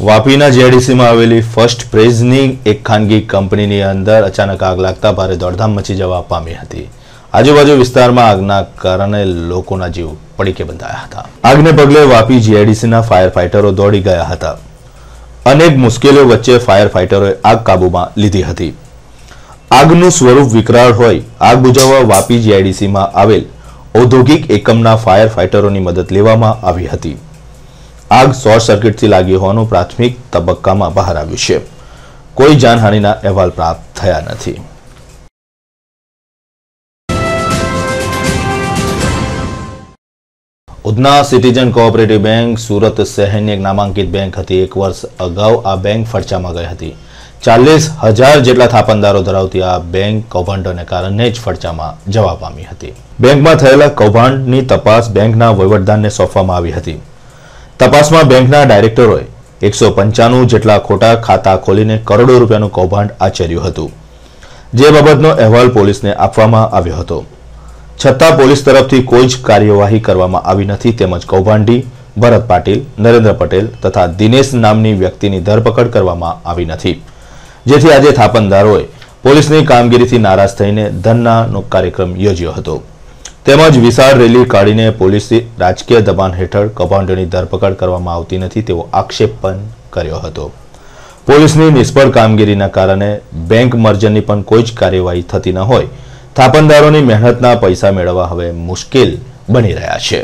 વાપીના જેડીસીમાં આવેલી ફર્સ્ટ પ્રેઝની એક ખાનગી કંપનીની અંદર અચાનક આગ લાગતા ભારે દોડધામ મચી જવા પામી હતી। આજુબાજુ વિસ્તારમાં આગના કારણે લોકોના જીવ પડીકે બંધાયા હતા। આગને પગલે વાપી જેડીસીના ફાયર ફાઇટરો દોડી ગયા હતા। અનેક મુશ્કેલીઓ વચ્ચે ફાયર ફાઇટરોએ આગ કાબૂમાં લીધી હતી। આગનું સ્વરૂપ વિકરાળ હોય આગ બુઝાવવા વાપી જેડીસીમાં આવેલ ઔદ્યોગિક એકમના ફાયર ફાઇટરોની મદદ લેવામાં આવી હતી। आग शॉर्ट सर्किट थी लागी होवानुं प्राथमिक तबक्कामां बहार आव्युं छे। कोई जानहानिना अहेवाल प्राप्त थया नथी। उधना सिटीजन कोऑपरेटिव बैंक सूरत शहेरनी एक नामांकित बैंक हती। एक वर्ष अगाऊ आ बैंक फड़चामां गई हती। 40,000 जेटला थापणदारो धरावती आ बैंक कौभांडोने कारणे ज फड़चामां जवा पामी हती। बेंकमां थयेला कौभांडनी तपास बेंकना वहीवटदारने सोंपवामां आवी हती। तपासमां बेंकना डायरेक्टरोए 195 जेटला खोटा खाता खोलीने करोड़ों रूपियानुं कौभांड आचर्युं हतुं, जे बाबतनो अहेवाल पोलीसने आपवामां आव्यो हतो। छतां पोलीस तरफथी कोई ज कार्यवाही करवामां आवी नथी। तेमज कौभांडी भरत पाटील, नरेन्द्र पटेल तथा दिनेश नामनी व्यक्तिनी धरपकड़ करवामां आवी नथी, जेथी आज थापणदारोए पोलीसनी कामगीरीथी नाराज थईने धरनानो कार्यक्रम योज्यो हतो। तेमज विशाळ रेली काढीने पोलीसे राजकीय दबाण हेठळ कौभांडोनी धरपकड़ करवामां आवती नथी तेवो आक्षेप पण कर्यो हतो। पोलीसनी निष्फळ कामगीरीना कारणे बैंक मर्जरनी पण कोई ज कार्यवाही थती न होय थापणदारोनी मेहनतना पैसा मेळववा हवे मुश्केल बनी रह्या छे।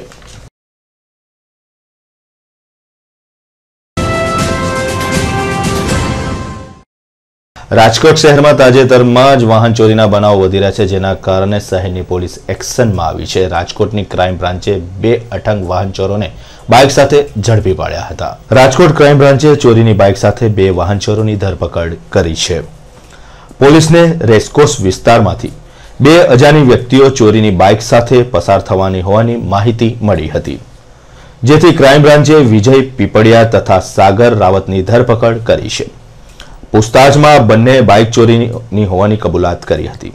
राजकोट शहर में ताजेतर में ज वाहन चोरीना बनाव वधी रह्या छे, जेना कारणे शहेरनी पोलीस एक्शन में आवी छे। राजकोटनी क्राइम ब्रांचे 2 अठंग वाहन चोरोने बाइक साथे झड़पी पाड्या हता। राजकोट क्राइम ब्रांचे चोरीनी बाइक साथे 2 वाहन चोरोनी धरपकड़ करी छे। पोलीसने रेसकोर्स विस्तारमांथी 2 अजाणी व्यक्तिओ चोरीनी बाइक साथे पसार थवानी होवानी माहिती मळी हती, जेथी क्राइम ब्रांचे विजय पीपड़िया तथा सागर रावतनी धरपकड़ करी छे। पूछताछ में बंने बाइक चोरी होवानी कबूलात करी हती।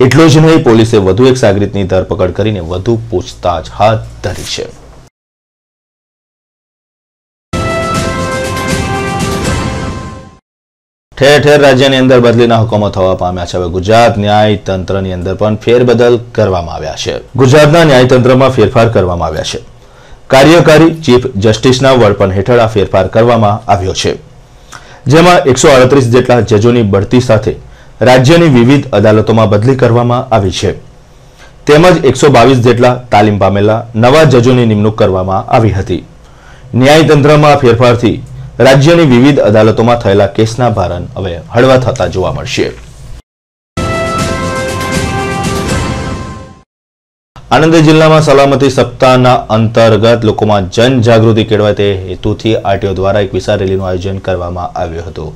एटલું જ નહીં, પોલીસે વધુ એક સાગરીતની ધરપકડ કરીને વધુ પૂછતાછ હાથ ધરી છે। ठेर ठेर राज्यनी अंदर बदलीना हुकमो थवा पाम्या छे। गुजरात न्यायतंत्रनी अंदर पण फेरबदल करवामां आव्या छे। गुजरातना न्यायतंत्रमां फेरफार करवामां आव्या छे। कार्यकारी चीफ जस्टिसना वडपण हेठळ आ फेरफार करवामां આવ્યો છે, જેમાં 138 જેટલા જજોની બઢતી સાથે રાજ્યની વિવિધ અદાલતોમાં બદલી કરવામાં આવી છે। તેમજ 122 જેટલા તાલીમ પામેલા નવા જજોની નિમણૂક કરવામાં આવી હતી। ન્યાયતંત્રમાં ફેરફારથી રાજ્યની વિવિધ અદાલતોમાં થયેલા કેસના ભારણ હવે હળવા થતા જોવા મળશે। आनंद जिल्ला में सलामती सप्ताहना अंतर्गत लोकों में जनजागृति केळवाय ते हेतुथी आरटीओ द्वारा एक विशाळ रेलीनुं आयोजन करवामां आव्युं हतुं।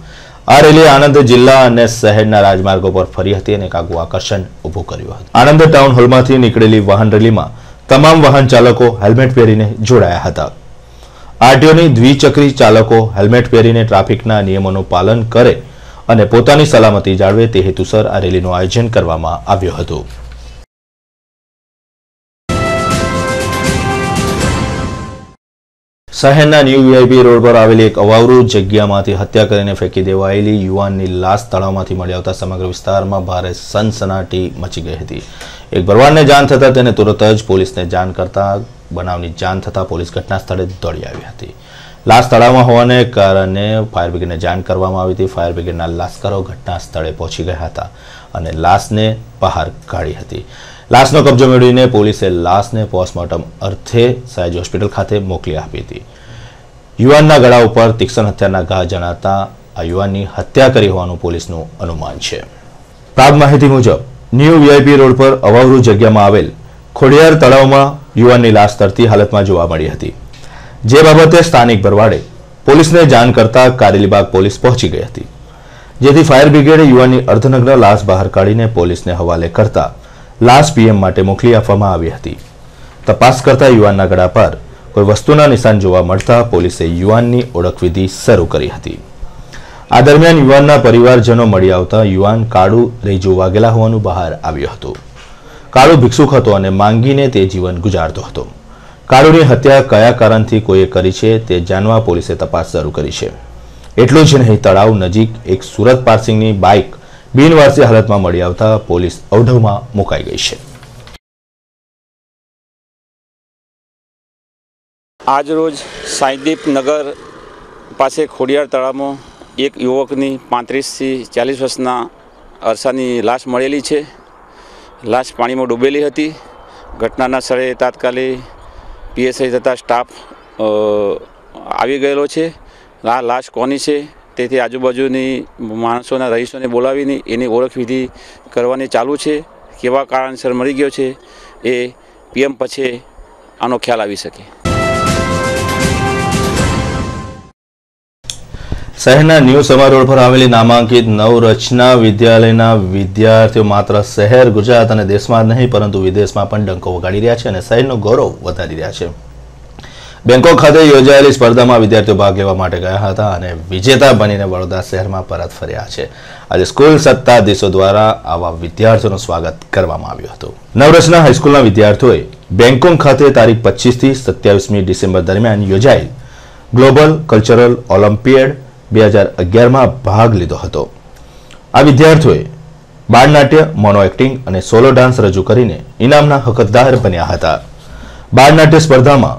आ रेली आनंद जिल्ला अने शहेरना राजमार्गो पर फरी हती अने एक आगुं आकर्षण ऊभुं कर्युं हतुं। आनंद टाउन होलमांथी निकळेली वाहन रेलीमां तमाम वाहन चालको हेल्मेट पहेरीने जोडाया हता। आरटीओनी द्विचक्री चालको हेल्मेट पहेरीने ट्राफिकना नियमोनुं पालन करे अने पोतानी सलामती जाळवे ते हेतुसर आ रेलीनुं आयोजन करवामां आव्युं हतुं। शहेरना न्यू वीआईपी रोड पर आवेली एक अवावरू जग्यामांथी हत्या करीने फेंकी देवायेली युवाननी लाश तळावमांथी मळी आवता समग्र विस्तारमां भारे सनसनाटी मची गई हती। एक भरवाडने जाण थता तेने तुरंत ज पोलीसने जाण करता बनावनी जाण थता पोलीस घटनास्थळे दौड़ी आवी हती। लाश तळावमां होवाने कारणे फायर ब्रिगेडने जाण करवामां आवी हती। फायर ब्रिगेडना लाश्करो घटनास्थळे पहोंची गया हता अने लाशने बहार काढी हती। लाशनो कब्जो मेळवीने पोलीसे लाशने पोस्टमोर्टम अर्थे सयाजी होस्पिटल खाते मोकली आपी हती। युवानना गळा उपर तीक्ष्ण हत्याना घा जणाता आ युवाननी हत्या करी होवानुं पोलीसनुं अनुमान छे। प्राप्त माहिती मुजब न्यू वीआईपी रोड पर अवावरू जग्यामां आवेल खोडियार तळावमां युवाननी लाश तरती हालतमां जोवा मळी हती, जे बाबते स्थानिक भरवाडे पोलीसने जाण करता कारेलीबाग पोलीस पहोंची गई हती, जेथी फायर ब्रिगेडे युवाननी अर्धनग्न लाश बहार काढीने पोलीसने हवाले करता लाश पीएम माटे मोकली आपवामां आवी हती। तपास करता युवानना गळा पर कोई वस्तुना निशान जोवा मळता पोलीसे युवाननी ओळखविधि शरू करी हती। आ दरमियान युवानना परिवारजनो मळी आवता युवान काळू रेजू वागेला होवानुं बहार આવ્યું હતું। કાળુ ભિક્ષુક હતો અને માંગીને તે જીવન ગુજારતો હતો। કાળુની હત્યા કયા કારણથી કોઈએ કરી છે તે જાણવા પોલીસે તપાસ શરૂ કરી છે। એટલું જ નહીં, તળાવ નજીક એક સુરત પાર્સિંગની બાઇક બિનવારસી હાલતમાં મળી આવતા પોલીસ અવઢવમાં મુકાઈ ગઈ છે. આજ રોજ સાંઈદીપ નગર પાસે ખોડિયાર તળાવમાં એક યુવકની 35થી 40 વર્ષના અરસાની લાશ મળેલી છે. લાશ પાણીમાં ડૂબેલી હતી. ઘટનાના સ્થળે તાત્કાલિક પીએસઆઈ તથા સ્ટાફ આવી ગયેલો છે. આ લાશ કોની છે તેથી આજુબાજુની માણસોના રહીશોને બોલાવીને એની ઓળખવિધિ કરવાની ચાલુ છે. કેવા કારણસર મળી ગયો છે એ પીએમ પછી આનો ખ્યાલ આવી શકે. શહેરના ન્યૂ સમા રોડ પર આવેલી નામાંકિત નવરચના વિદ્યાલયના વિદ્યાર્થીઓ માત્ર શહેર, ગુજરાત અને દેશમાં જ નહીં પરંતુ વિદેશમાં પણ ડંકો વગાડી રહ્યા છે અને શહેરનું ગૌરવ વધારી રહ્યા છે. બેંકોક ખાતે યોજાયેલી સ્પર્ધામાં વિદ્યાર્થીઓ ભાગ લેવા માટે ગયા હતા અને વિજેતા બનીને વડોદરા શહેરમાં પરત ફર્યા છે. આજે સ્કૂલ સત્તાધીશો દ્વારા આવા વિદ્યાર્થીઓનું સ્વાગત કરવામાં આવ્યું હતું. નવરચના હાઈસ્કૂલના વિદ્યાર્થીઓએ બેંકોક ખાતે તારીખ 25 થી 27મી ડિસેમ્બર દરમિયાન યોજાયેલ ગ્લોબલ કલ્ચરલ ઓલિમ્પિયાડ 2011માં ભાગ લીધો હતો. આ વિદ્યાર્થીઓએ બાળનાટ્ય, મોનો એક્ટિંગ અને સોલો ડાન્સ રજૂ કરીને ઇનામના હકદાર બન્યા હતા. બાળનાટ્ય સ્પર્ધામાં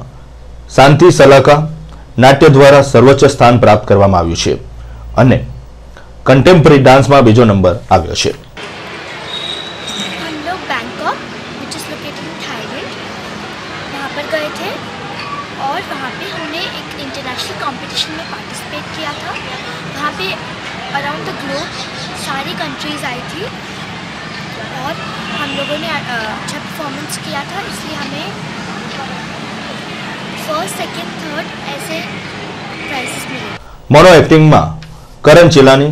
શાંતિ સલાકા નાટ્ય દ્વારા સર્વોચ્ચ સ્થાન પ્રાપ્ત કરવામાં આવ્યું છે અને कंटेम्प्रेरी डांस में बीजो नंबर આવ્યો છે. हम लोग Bangkok which is located in Thailand वहाँ पर गए थे और वहाँ पे हमने एक इंटरनेशनल कंपटीशन में पार्टिसिपेट किया था. वहाँ पे अराउंड द ग्लोब सारी कंट्रीज़ आई थी और हम लोगों ने अच्छा परफॉर्मेंस किया था, इसलिए हमें फर्स्ट, सेकंड, थर्ड ऐसे प्राइजेस मिले. मोनो एक्टिंग में करण चिलानी,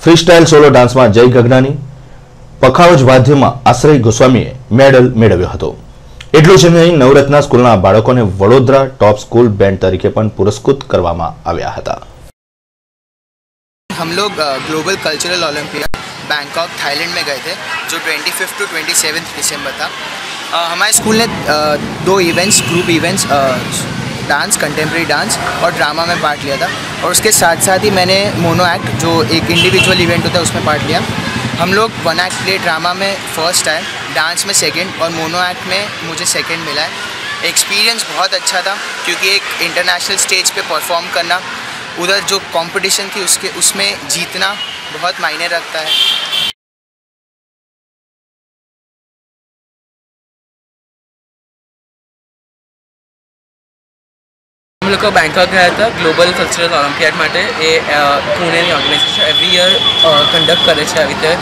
फ्रीस्टाइल सोलो डांस में जय गगनानी, पखावज वाद्य में आश्रय गोस्वामीए मेडल मेळव्यो हतो. એટલું જ નહીં, નવરત્ના સ્કૂલના બાળકોને વડોદરા ટોપ સ્કૂલ બેન્ડ તરીકે પણ પુરસ્કૃત કરવામાં આવ્યા હતા. हम लोग global cultural olympiad Bangkok Thailand में गए थे जो 25 टू 27 दिसंबर था. हमारे स्कूल ने 2 events, group events, dance, contemporary dance और ड्रामा में पार्ट लिया था और उसके साथ साथ ही मैंने मोनो एक्ट जो एक इंडिविजुअल इवेंट होता है उसमें पार्ट लिया. हम लोग 1 एक्ट प्ले ड्रामा में फर्स्ट आए, डांस में सेकंड और मोनो एक्ट में मुझे सेकंड मिला है. एक्सपीरियंस बहुत अच्छा था क्योंकि एक इंटरनेशनल स्टेज पे परफॉर्म करना, उधर जो कंपटीशन थी उसमें जीतना बहुत मायने रखता है. हम लोग को बैंकॉक गया था ग्लोबल कल्चरल ओलंपियाड માટે. એ પુણેની ઓર્ગેનાઇઝેશન એવરી યર કન્ડક્ટ કરે છે આવી રીતે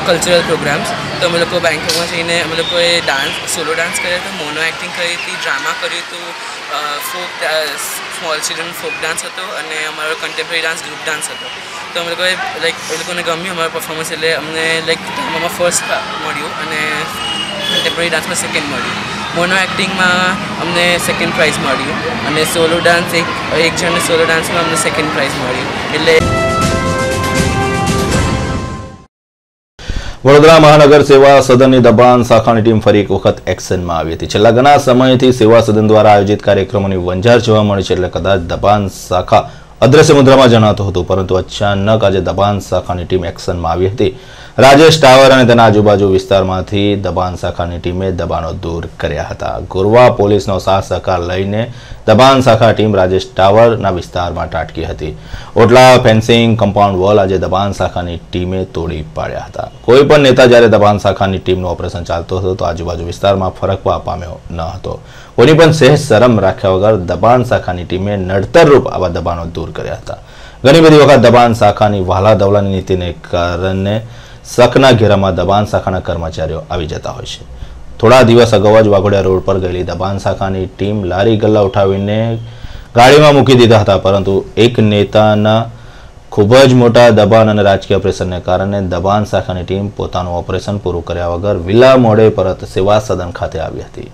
કલ્ચરલ પ્રોગ્રામ્સ. તો અમે લોકો બેંકોકમાં જઈને અમે લોકોએ ડાન્સ, સોલો ડાન્સ કર્યો હતો, મોનો એક્ટિંગ કરી હતી, ડ્રામા કર્યું હતું, folk small children folk dance હતો અને અમારો કન્ટેમ્પરરી ડાન્સ ગ્રુપ ડાન્સ હતો. તો અમે લોકોએ લાઈક એ લોકોને ગમ્યું અમારો પરફોર્મન્સ એટલે અમને લાઈક ડ્રામામાં ફર્સ્ટ મળ્યું અને કન્ટેમ્પરરી ડાન્સમાં સેકન્ડ મળ્યું. મોનો એક્ટિંગમાં અમને સેકન્ડ પ્રાઇઝ મળ્યું અને સોલો ડાન્સ એક જણને સોલો ડાન્સમાં અમને સેકન્ડ પ્રાઇઝ મળ્યું. એટલે વડોદરા મહાનગર સેવા સદનની દબાણ શાખાની ટીમ ફરી એક વખત એક્શનમાં આવી હતી. છેલ્લા ઘણા સમયથી સેવા સદન દ્વારા આયોજિત કાર્યક્રમોની વંજાર જોવા મળી છે એટલે કદાચ દબાણ શાખા અદ્રશ્ય મુદ્રામાં જણાતું હતું, પરંતુ અચાનક આજે દબાણ શાખાની ટીમ એક્શનમાં આવી હતી. રાજેશ ટાવર અને તેના આજુબાજુ વિસ્તારમાંથી દબાણ શાખાની ટીમે દબાણો દૂર કર્યા હતા. ગોરવા પોલીસનો સાથ સહકાર લઈને દબાણ શાખા ટીમ રાજેશ ટાવરના વિસ્તારમાં ત્રાટકી હતી. ઓટલા, ફેન્સિંગ, કમ્પાઉન્ડ વોલ આજે દબાણ શાખાની ટીમે તોડી પાડ્યા હતા. કોઈ પણ નેતા જ્યારે દબાણ શાખાની ટીમનું ઓપરેશન ચાલતું હતું તો આજુબાજુ વિસ્તારમાં ફરકવા પામ્યો ન હતો. કોની પણ સહેજ શરમ રાખ્યા વગર દબાણ શાખાની ટીમે નડતરરૂપ આવા દબાણો દૂર કર્યા હતા. ઘણી બધી વખત દબાણ શાખાની વહાલા દવલાની નીતિને કારણે શકના ઘેરામાં દબાણ શાખાના કર્મચારીઓ આવી જતા હોય છે. થોડા દિવસ અગાઉ જ વાઘોડિયા રોડ પર ગયેલી દબાણ શાખાની ટીમ લારી ગલ્લા ઉઠાવીને ગાડીમાં મૂકી દીધા હતા, પરંતુ એક નેતાના ખૂબ જ મોટા દબાણ અને રાજકીય પ્રેશરને કારણે દબાણ શાખાની ટીમ પોતાનું ઓપરેશન પૂરું કર્યા વગર વિલા મોડે પરત સેવા સદન ખાતે આવી હતી.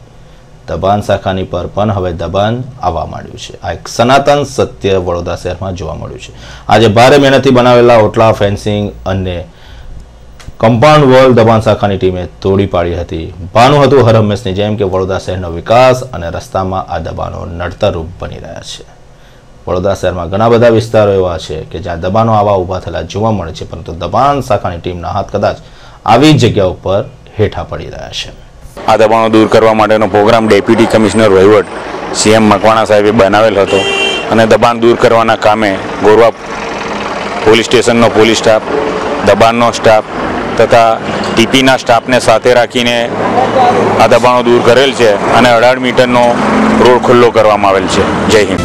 દબાણ શાખાની પર પણ હવે દબાણ આવવા માંડ્યું છે. આ એક સનાતન સત્ય વડોદરા શહેરમાં જોવા મળ્યું છે. આજે ભારે મહેનતથી બનાવેલા ઓટલા, ફેન્સિંગ અને કમ્પાઉન્ડ વોલ દબાણ શાખાની ટીમે તોડી પાડી હતી. ભાનું હતું હર હંમેશની જેમ કે વડોદરા શહેરનો વિકાસ અને રસ્તામાં આ દબાણો નડતરરૂપ બની રહ્યા છે. વડોદરા શહેરમાં ઘણા બધા વિસ્તારો એવા છે કે જ્યાં દબાણો આવા ઊભા થયેલા જોવા મળે છે, પરંતુ દબાણ શાખાની ટીમના હાથ કદાચ આવી જગ્યા ઉપર હેઠા પડી રહ્યા છે. આ દબાણો દૂર કરવા માટેનો પ્રોગ્રામ ડેપ્યુટી કમિશનર વહીવટ CM મકવાણા સાહેબે બનાવેલ હતો અને દબાણ દૂર કરવાના કામે ગોરવા પોલીસ સ્ટેશનનો પોલીસ સ્ટાફ, દબાણનો સ્ટાફ તથા ટીપીના સ્ટાફને સાથે રાખીને આ દબાણો દૂર કરેલ છે અને 18 મીટરનો રોડ ખુલ્લો કરવામાં આવેલ છે. જય હિન્દ.